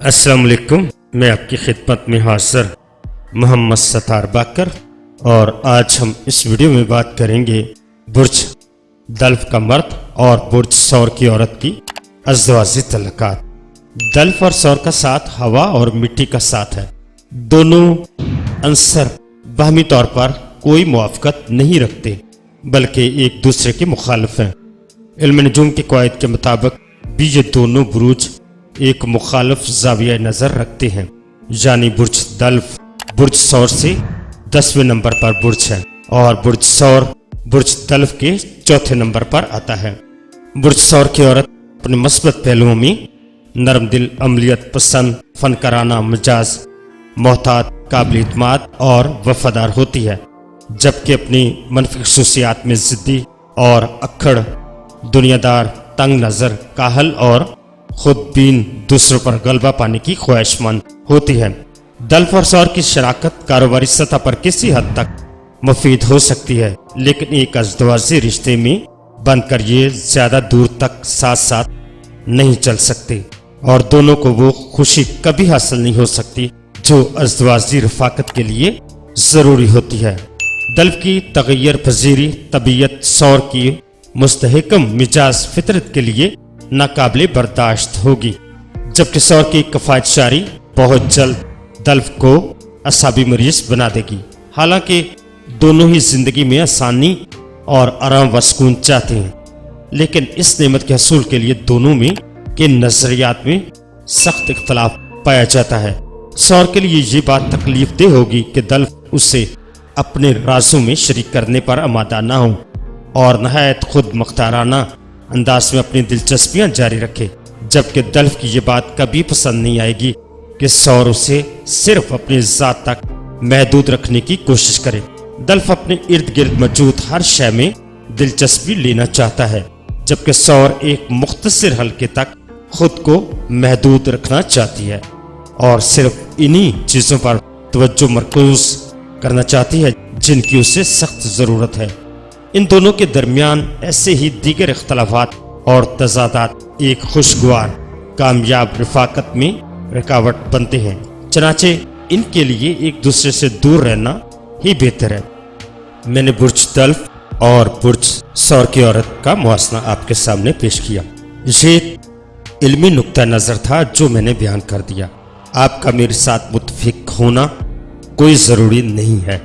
السلام علیکم، میں آپ کی خدمت میں حاضر محمد ستار باقر، اور آج ہم اس ویڈیو میں بات کریں گے برج دلف کا مرد اور برج ثور کی عورت کی ازدواجی تعلقات۔ دلف اور ثور کا ساتھ ہوا اور مٹی کا ساتھ ہے۔ دونوں عنصر باہمی طور پر کوئی موافقت نہیں رکھتے بلکہ ایک دوسرے کے مخالف ہیں۔ علم نجوم کے قواعد کے مطابق بھی یہ دونوں بروج ایک مخالف زاویہ نظر رکھتے ہیں، یعنی برج دلف برج ثور سے 10ویں نمبر پر برج ہے اور برج ثور برج دلف کے 4تھے نمبر پر آتا ہے۔ برج ثور کی عورت اپنے مثبت پہلوؤں میں نرم دل، عملیات پسند، فنکارانہ مزاج، محتاط، قابل اعتماد اور وفادار ہوتی ہے، جبکہ اپنی منفی خصوصیات میں ضدی اور اکڑ، دنیا دار، تنگ نظر، کاہل اور خود بین، دوسروں پر غلبہ پانے کی خواہش مند ہوتی ہے۔ دلف اور ثور کی شراکت کاروباری سطح پر کسی حد تک مفید ہو سکتی ہے، لیکن ایک ازدواجی رشتے میں بن کر یہ زیادہ دور تک ساتھ ساتھ نہیں چل سکتے، اور دونوں کو وہ خوشی کبھی حاصل نہیں ہو سکتی جو ازدواجی رفاقت کے لیے ضروری ہوتی ہے۔ دلف کی تغیر پذیری طبیعت ثور کی مستحکم مزاج فطرت کے لیے ناقابل برداشت ہوگی، جبکہ ثور کی کفایت شاری بہت جلد دلف کو اعصابی مریض بنا دے گی۔ حالانکہ دونوں ہی زندگی میں آسانی اور آرام و سکون چاہتے ہیں، لیکن اس نعمت کے حصول کے لیے دونوں میں کے نظریات میں سخت اختلاف پایا جاتا ہے۔ ثور کے لیے یہ بات تکلیف دہ ہوگی کہ دلف اسے اپنے رازوں میں شریک کرنے پر آمادہ نہ ہو اور نہایت خود مختارانہ انداز میں اپنی دلچسپیاں جاری رکھے، جبکہ دلف کی یہ بات کبھی پسند نہیں آئے گی کہ ثور اسے صرف اپنی ذات تک محدود رکھنے کی کوشش کرے۔ دلف اپنے ارد گرد موجود ہر شے میں دلچسپی لینا چاہتا ہے، جبکہ ثور ایک مختصر حلقے تک خود کو محدود رکھنا چاہتی ہے اور صرف انہی چیزوں پر توجہ مرکوز کرنا چاہتی ہے جن کی اسے سخت ضرورت ہے۔ ان دونوں کے درمیان ایسے ہی دیگر اختلافات اور تضادات ایک خوشگوار کامیاب رفاقت میں رکاوٹ بنتے ہیں، چنانچہ ان کے لیے ایک دوسرے سے دور رہنا ہی بہتر ہے۔ میں نے برج دلف اور برج ثور کی عورت کا موازنہ آپ کے سامنے پیش کیا۔ یہ علمی نقطہ نظر تھا جو میں نے بیان کر دیا۔ آپ کا میرے ساتھ متفق ہونا کوئی ضروری نہیں ہے۔